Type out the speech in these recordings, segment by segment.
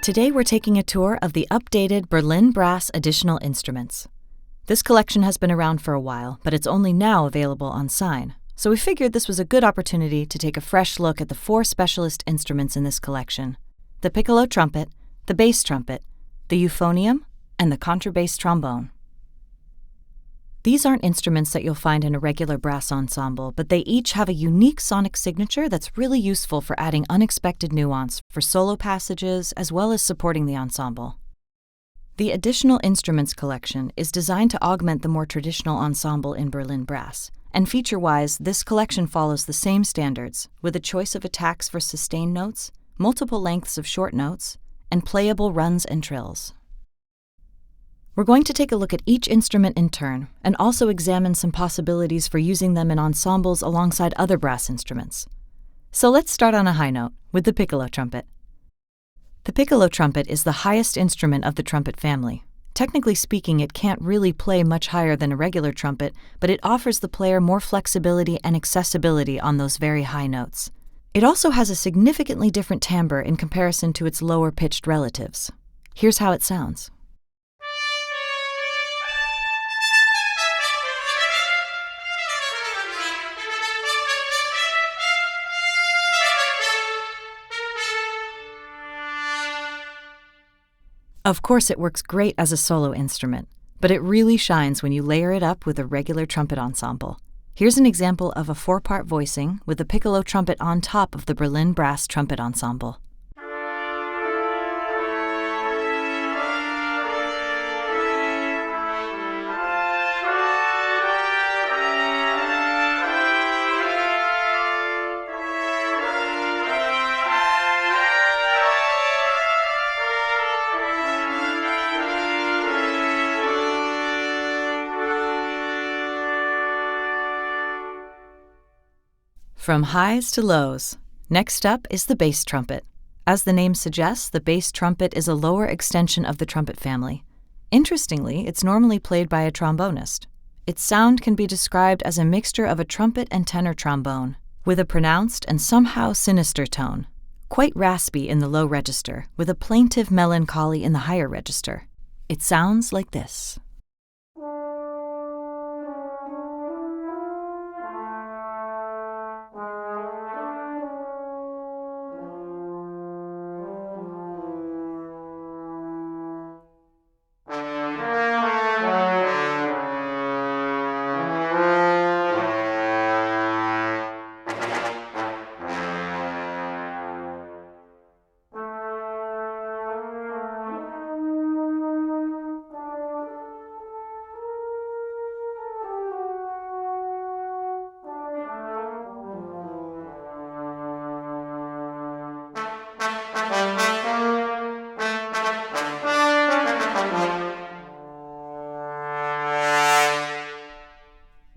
Today we're taking a tour of the updated Berlin Brass Additional Instruments. This collection has been around for a while, but it's only now available on sign, so we figured this was a good opportunity to take a fresh look at the 4 specialist instruments in this collection: the Piccolo trumpet, the bass trumpet, the Euphonium, and the contrabass trombone. These aren't instruments that you'll find in a regular brass ensemble, but they each have a unique sonic signature that's really useful for adding unexpected nuance for solo passages as well as supporting the ensemble. The Additional Instruments collection is designed to augment the more traditional ensemble in Berlin brass, and feature-wise, this collection follows the same standards, with a choice of attacks for sustained notes, multiple lengths of short notes, and playable runs and trills. We're going to take a look at each instrument in turn, and also examine some possibilities for using them in ensembles alongside other brass instruments. So let's start on a high note, with the Piccolo trumpet. The Piccolo trumpet is the highest instrument of the trumpet family. Technically speaking, it can't really play much higher than a regular trumpet, but it offers the player more flexibility and accessibility on those very high notes. It also has a significantly different timbre in comparison to its lower-pitched relatives. Here's how it sounds. Of course, it works great as a solo instrument, but it really shines when you layer it up with a regular trumpet ensemble. Here's an example of a 4-part voicing with the Piccolo trumpet on top of the Berlin Brass Trumpet Ensemble. From highs to lows. Next up is the bass trumpet. As the name suggests, the bass trumpet is a lower extension of the trumpet family. Interestingly, it's normally played by a trombonist. Its sound can be described as a mixture of a trumpet and tenor trombone, with a pronounced and somehow sinister tone. Quite raspy in the low register, with a plaintive melancholy in the higher register. It sounds like this.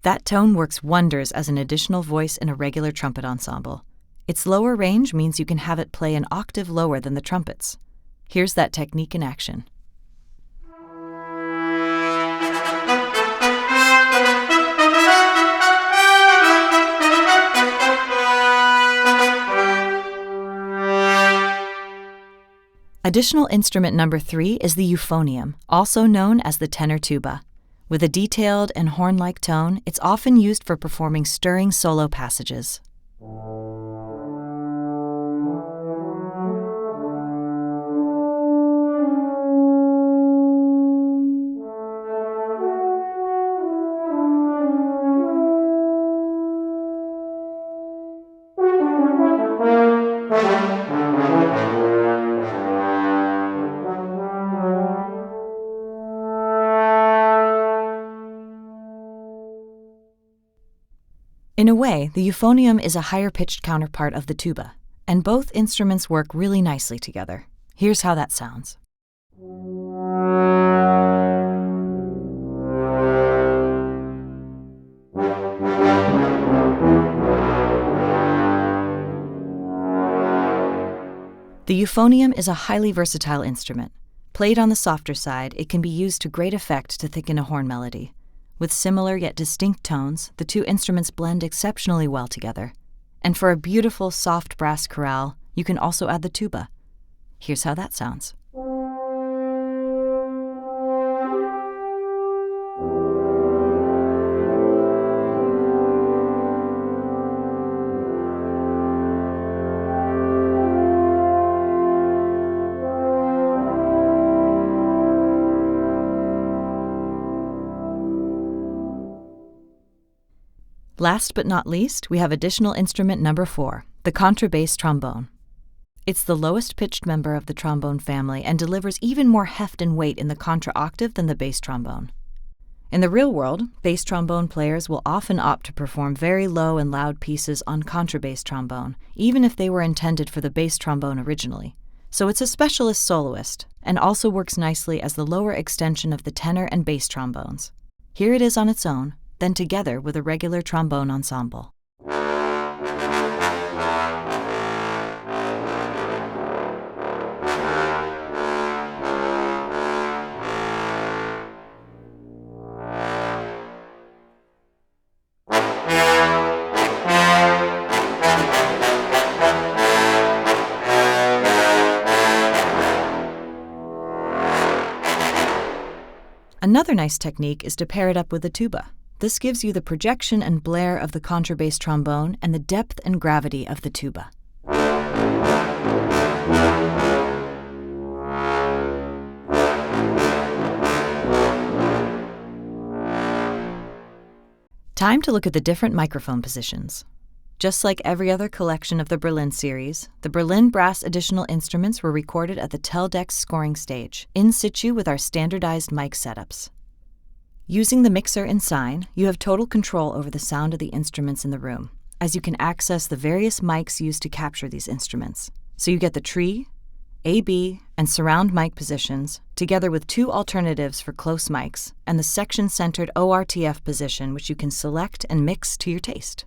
That tone works wonders as an additional voice in a regular trumpet ensemble. Its lower range means you can have it play an octave lower than the trumpets. Here's that technique in action. Additional instrument number 3 is the Euphonium, also known as the tenor tuba. With a detailed and horn-like tone, it's often used for performing stirring solo passages. In a way, the euphonium is a higher-pitched counterpart of the tuba, and both instruments work really nicely together. Here's how that sounds. The euphonium is a highly versatile instrument. Played on the softer side, it can be used to great effect to thicken a horn melody. With similar yet distinct tones, the two instruments blend exceptionally well together. And for a beautiful, soft brass chorale, you can also add the tuba. Here's how that sounds. Last but not least, we have additional instrument number 4, the contrabass trombone. It's the lowest pitched member of the trombone family and delivers even more heft and weight in the contra octave than the bass trombone. In the real world, bass trombone players will often opt to perform very low and loud pieces on contrabass trombone, even if they were intended for the bass trombone originally. So it's a specialist soloist, and also works nicely as the lower extension of the tenor and bass trombones. Here it is on its own, then together with a regular trombone ensemble. Another nice technique is to pair it up with a tuba. This gives you the projection and blare of the contrabass trombone and the depth and gravity of the tuba. Time to look at the different microphone positions. Just like every other collection of the Berlin series, the Berlin brass additional instruments were recorded at the Teldex scoring stage, in situ with our standardized mic setups. Using the mixer in Sign, you have total control over the sound of the instruments in the room, as you can access the various mics used to capture these instruments. So you get the tree, AB, and surround mic positions, together with 2 alternatives for close mics, and the section-centered ORTF position, which you can select and mix to your taste.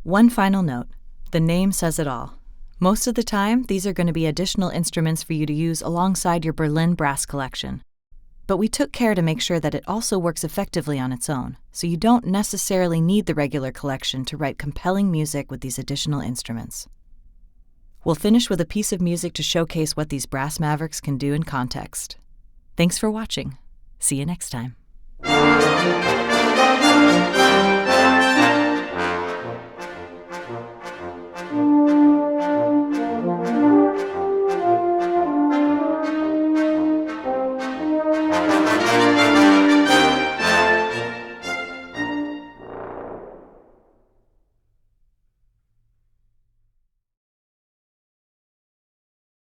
One final note, the name says it all. Most of the time, these are going to be additional instruments for you to use alongside your Berlin brass collection. But we took care to make sure that it also works effectively on its own, so you don't necessarily need the regular collection to write compelling music with these additional instruments. We'll finish with a piece of music to showcase what these brass mavericks can do in context. Thanks for watching. See you next time.